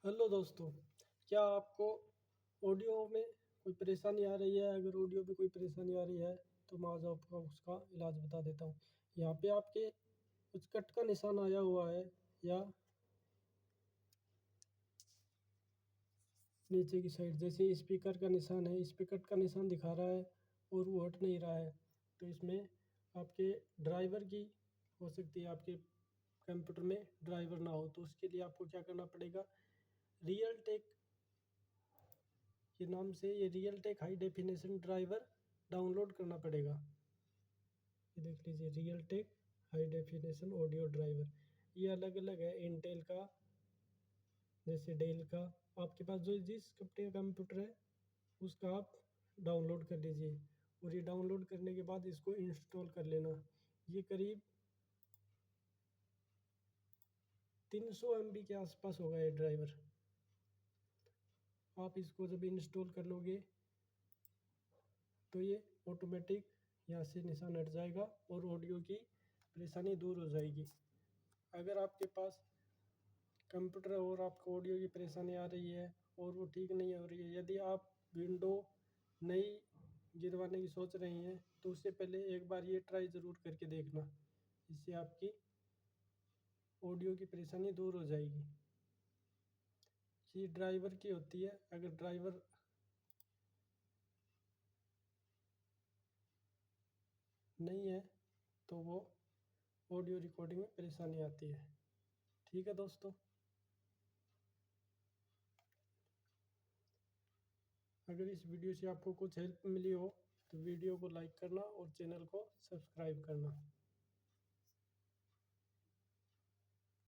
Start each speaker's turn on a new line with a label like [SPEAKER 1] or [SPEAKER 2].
[SPEAKER 1] Hello दोस्तों, क्या आपको ऑडियो में कोई परेशानी आ रही है? अगर ऑडियो में कोई परेशानी आ रही है तो मैं आज आपको उसका इलाज बता देता हूँ। यहाँ पे आपके कुछ कट का निशान आया हुआ है या नीचे की साइड जैसे स्पीकर का निशान है, इस पे कट का निशान दिखा रहा है और वो हट नहीं रहा है। तो इसमें आपके ड्राइवर की हो सकती है, आपके कंप्यूटर में ड्राइवर ना हो, तो उसके लिए आपको क्या करना पड़ेगा, रियल टेक के नाम से ये Realtek high definition driver download करना पड़ेगा। ये देख लीजिए, Realtek high definition audio driver. ये अलग अलग है, इंटेल का, जैसे डेल का। आपके पास जो जिस कंपनी का कंप्यूटर है उसका आप डाउनलोड कर लीजिए, और ये डाउनलोड करने के बाद इसको इंस्टॉल कर लेना। ये करीब 300 MB के आसपास होगा ये ड्राइवर। आप इसको जब इंस्टॉल कर लोगे तो ये ऑटोमेटिक यहाँ से निशान हट जाएगा और ऑडियो की परेशानी दूर हो जाएगी। अगर आपके पास कंप्यूटर है और आपको ऑडियो की परेशानी आ रही है और वो ठीक नहीं हो रही है, यदि आप विंडो नई गिरवाने की सोच रही हैं तो उससे पहले एक बार ये ट्राई ज़रूर करके देखना। इससे आपकी ऑडियो की परेशानी दूर हो जाएगी। ये ड्राइवर की होती है, अगर ड्राइवर नहीं है तो वो ऑडियो रिकॉर्डिंग में परेशानी आती है। ठीक है दोस्तों, अगर इस वीडियो से आपको कुछ हेल्प मिली हो तो वीडियो को लाइक करना और चैनल को सब्सक्राइब करना।